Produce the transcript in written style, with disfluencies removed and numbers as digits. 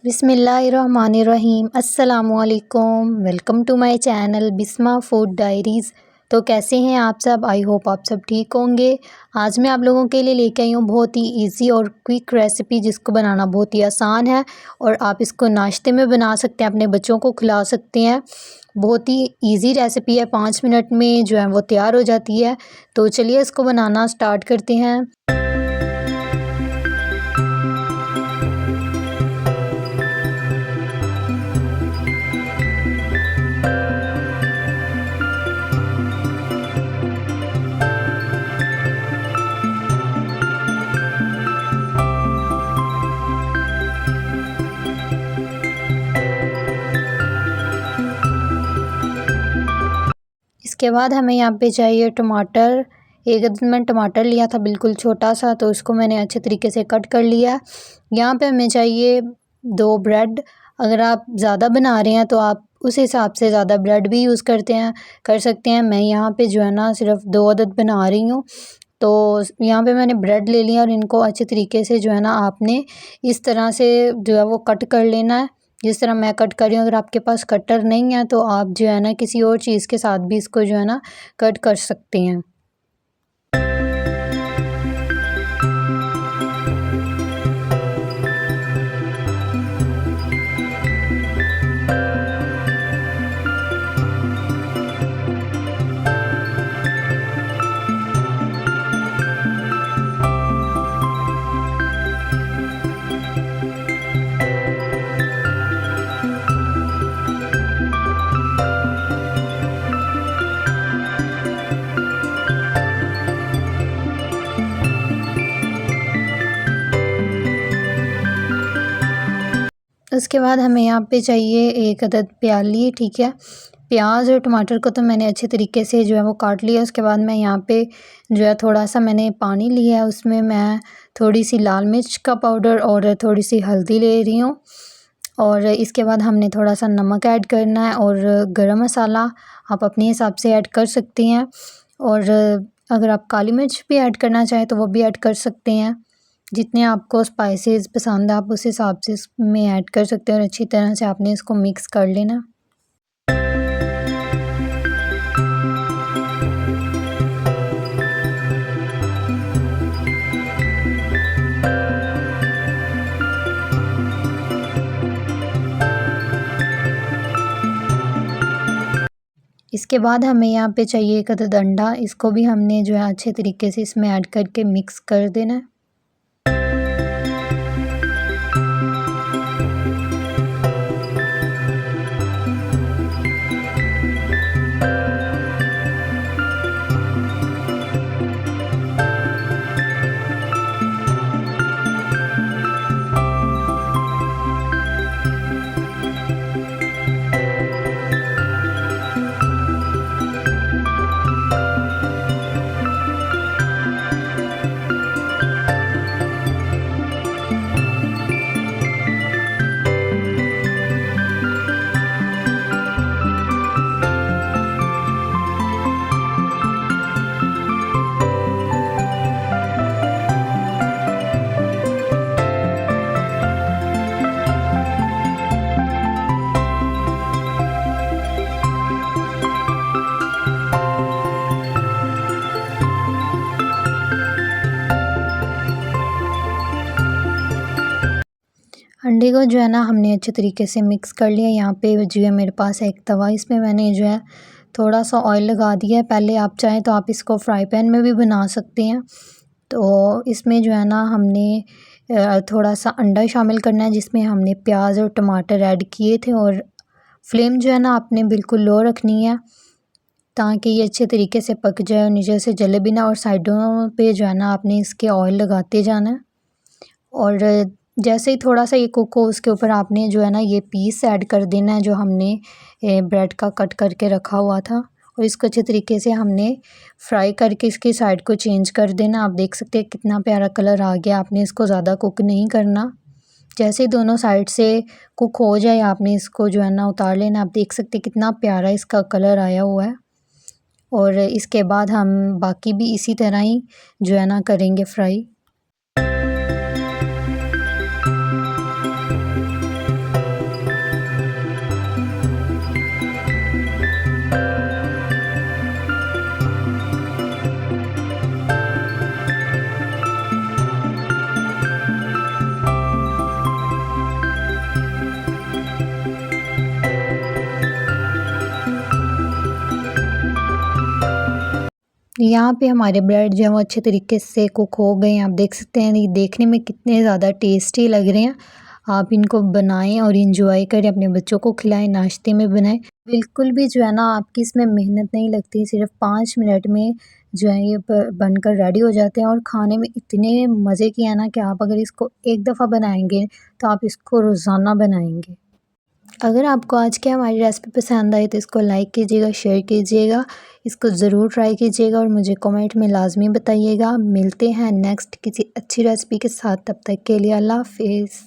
बिस्मिल्लाहिर्रहमानिर्रहीम अस्सलामुअलैकुम। Welcome to my channel Bisma food diaries. तो कैसे हैं आप सब? आई होप आप सब ठीक होंगे। आज मैं आप लोगों के लिए लेके आई हूँ बहुत ही इजी और क्विक रेसिपी, जिसको बनाना बहुत ही आसान है और आप इसको नाश्ते में बना सकते हैं, अपने बच्चों को खिला सकते हैं। बहुत ही इजी रेसिपी है, 5 मिनट में जो है वो तैयार हो जाती है। तो चलिए इसको बनाना स्टार्ट करते हैं। इसके बाद हमें यहाँ पे चाहिए टमाटर। एक अदद मैंने टमाटर लिया था, बिल्कुल छोटा सा, तो उसको मैंने अच्छे तरीके से कट कर लिया। यहाँ पे हमें चाहिए 2 ब्रेड। अगर आप ज़्यादा बना रहे हैं तो आप उस हिसाब से ज़्यादा ब्रेड भी यूज़ कर सकते हैं। मैं यहाँ पे जो है ना सिर्फ 2 अदद बना रही हूँ। तो यहाँ पे मैंने ब्रेड ले लिया और इनको अच्छे तरीके से जो है ना आपने इस तरह से जो है वो कट कर लेना है, जिस तरह मैं कट कर रही हूँ। अगर आपके पास कटर नहीं है तो आप जो है ना किसी और चीज़ के साथ भी इसको जो है ना कट कर सकते हैं। उसके बाद हमें यहाँ पे चाहिए 1 अदद प्याली, ठीक है। प्याज और टमाटर को तो मैंने अच्छे तरीके से जो है वो काट लिया। उसके बाद मैं यहाँ पे जो है थोड़ा सा मैंने पानी लिया है, उसमें मैं थोड़ी सी लाल मिर्च का पाउडर और थोड़ी सी हल्दी ले रही हूँ। और इसके बाद हमने थोड़ा सा नमक ऐड करना है और गरम मसाला आप अपने हिसाब से ऐड कर सकते हैं। और अगर आप काली मिर्च भी ऐड करना चाहें तो वो भी ऐड कर सकते हैं। जितने आपको स्पाइसेस पसंद है आप उस हिसाब से इसमें ऐड कर सकते हैं और अच्छी तरह से आपने इसको मिक्स कर लेना। इसके बाद हमें यहाँ पे चाहिए 1 अदद अंडा। इसको भी हमने जो है अच्छे तरीके से इसमें ऐड करके मिक्स कर देना है। अंडे को जो है ना हमने अच्छे तरीके से मिक्स कर लिया। यहाँ पे जो है मेरे पास है एक तवा, इसमें मैंने जो है थोड़ा सा ऑयल लगा दिया है। पहले आप चाहें तो आप इसको फ्राई पैन में भी बना सकते हैं। तो इसमें जो है ना हमने थोड़ा सा अंडा शामिल करना है, जिसमें हमने प्याज और टमाटर ऐड किए थे। और फ्लेम जो है ना आपने बिल्कुल लो रखनी है, ताकि ये अच्छे तरीके से पक जाए और नीचे से जले भी ना। और साइडों पे जो है ना आपने इसके ऑयल लगाते जाना है। और जैसे ही थोड़ा सा ये कुक हो, उसके ऊपर आपने जो है ना ये पीस ऐड कर देना है जो हमने ब्रेड का कट करके रखा हुआ था। और इसको अच्छे तरीके से हमने फ्राई करके इसकी साइड को चेंज कर देना। आप देख सकते हैं कितना प्यारा कलर आ गया। आपने इसको ज़्यादा कुक नहीं करना, जैसे ही दोनों साइड से कुक हो जाए आपने इसको जो है ना उतार लेना। आप देख सकते हैं कितना प्यारा इसका कलर आया हुआ है। और इसके बाद हम बाकी भी इसी तरह ही जो है ना करेंगे फ्राई। यहाँ पे हमारे ब्रेड जो है वो अच्छे तरीके से कुक हो गए हैं। आप देख सकते हैं ये देखने में कितने ज़्यादा टेस्टी लग रहे हैं। आप इनको बनाएं और इंजॉय करें, अपने बच्चों को खिलाएं, नाश्ते में बनाएं। बिल्कुल भी जो है ना आपकी इसमें मेहनत नहीं लगती, सिर्फ 5 मिनट में जो है ये बनकर रेडी हो जाते हैं और खाने में इतने मज़े के हैं ना कि आप अगर इसको एक दफ़ा बनाएंगे तो आप इसको रोज़ाना बनाएंगे। अगर आपको आज की हमारी रेसिपी पसंद आई तो इसको लाइक कीजिएगा, शेयर कीजिएगा, इसको ज़रूर ट्राई कीजिएगा और मुझे कमेंट में लाज़मी बताइएगा। मिलते हैं नेक्स्ट किसी अच्छी रेसिपी के साथ, तब तक के लिए अल्लाह हाफ़िज़।